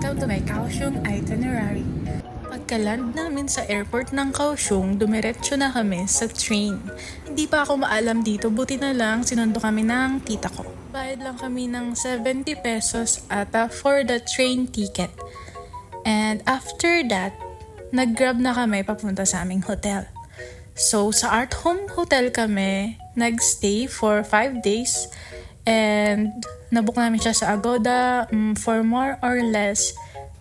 Welcome to my Kaohsiung itinerary. Pagka-land namin sa airport ng Kaohsiung, dumiretso na kami sa train. Hindi pa ako maalam dito, buti na lang sinundo kami ng tita ko. Bayad lang kami ng 70 pesos ata for the train ticket. And after that, nag-grab na kami papunta sa aming hotel. So sa Art Home Hotel kami nag-stay for 5 days. And nabook namin siya sa Agoda for more or less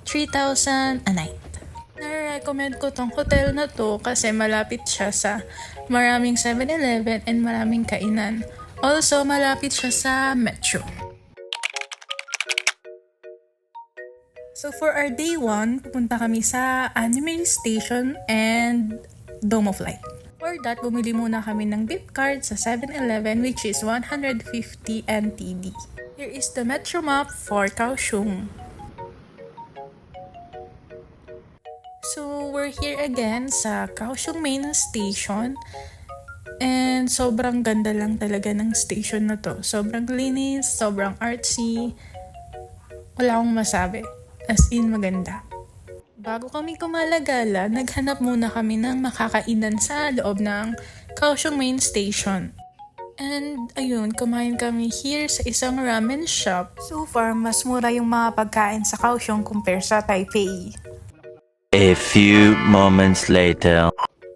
3,000 a night. Nare-recommend ko tong hotel na to kasi malapit siya sa maraming 7-Eleven and maraming kainan. Also, malapit siya sa metro. So for our day 1, pupunta kami sa Anime Station and Dome of Light. For that, bumili muna kami ng gift card sa 7-Eleven which is 150 NTD. Here is the metro map for Kaohsiung. So we're here again sa Kaohsiung Main Station. And sobrang ganda lang talaga ng station na to. Sobrang linis, sobrang artsy. Wala akong masabi. As in, maganda. Bago kami kumalagala, naghanap muna kami ng makakainan sa loob ng Kaohsiung Main Station. And ayun, kumain kami here sa isang ramen shop. So far, mas mura yung mga pagkain sa Kaohsiung compare sa Taipei. A few moments later.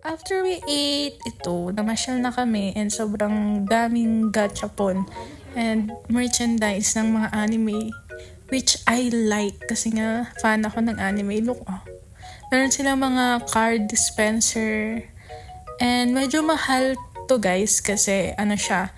After we ate ito, namasyal na kami and sobrang daming gachapon and merchandise ng mga anime. Which I like kasi nga fan ako ng anime. Look, oh. Meron silang mga card dispenser. And medyo mahal to guys kasi ano siya.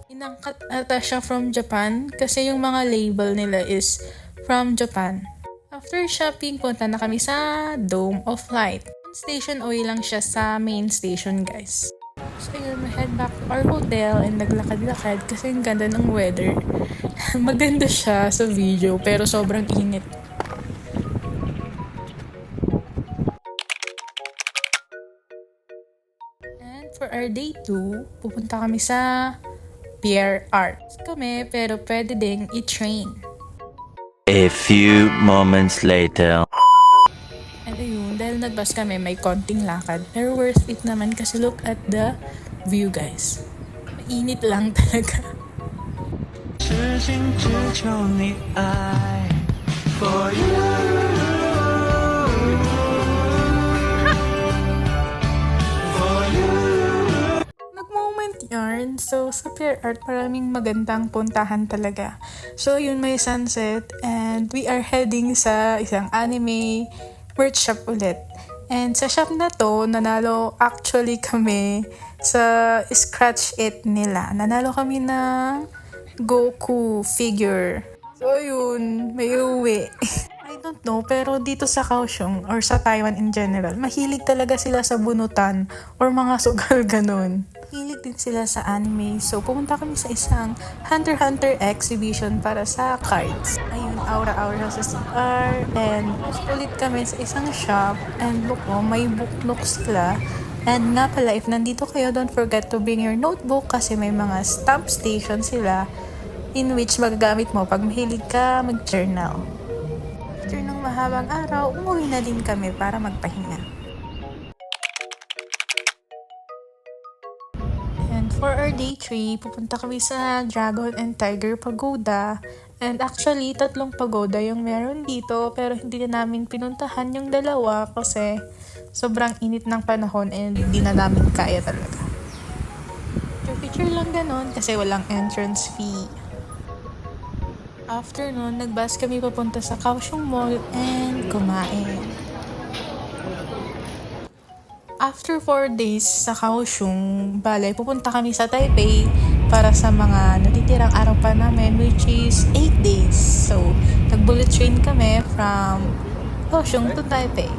Inangkat ata siya from Japan kasi yung mga label nila is from Japan. After shopping, punta na kami sa Dome of Light. Station away lang siya sa main station guys. So yun, we head back to our hotel and naglakad-lakad kasi ang ganda ng weather. Maganda siya sa video pero sobrang init. And for our day 2, pupunta kami sa Pier Arts kami pero pwede ding i-train. A few moments later. And ayun, dahil nag-bus kami may konting lakad pero worth it naman kasi look at the view guys. Mainit lang talaga. 痴心只求你爱 For you For you Nag-moment yarn. So, sa Pier Art, maraming magandang puntahan talaga. So, yun, may sunset. And we are heading sa isang anime merch shop ulit. And sa shop na to, nanalo actually kami sa Scratch It nila. Nanalo kami ng Goku figure. So, yun, may uwi. I don't know, pero dito sa Kaohsiung or sa Taiwan in general, mahilig talaga sila sa bunutan or mga sugal ganun. Mahilig din sila sa anime. So, pumunta kami sa isang Hunter x Hunter exhibition para sa cards. Ayun, aura-aura sa CR. And ulit kami sa isang shop. And look, oh, may book looks sila. And nga pala, if nandito kayo, don't forget to bring your notebook kasi may mga stamp station sila in which magagamit mo pag mahilig ka mag-journal. After ng mahabang araw, umuwi na din kami para magpahinga. And for our day 3, pupunta kami sa Dragon and Tiger Pagoda. And actually, 3 pagoda yung meron dito pero hindi na namin pinuntahan yung dalawa kasi sobrang init ng panahon and hindi na namin kaya talaga. Picture lang ganon kasi walang entrance fee. After nun, nag-bus kami papunta sa Kaohsiung Mall and kumain. After 4 days sa Kaohsiung, bale, pupunta kami sa Taipei para sa mga natitirang araw pa namin which is 8 days. So, nag-bullet train kami from Kaohsiung to Taipei.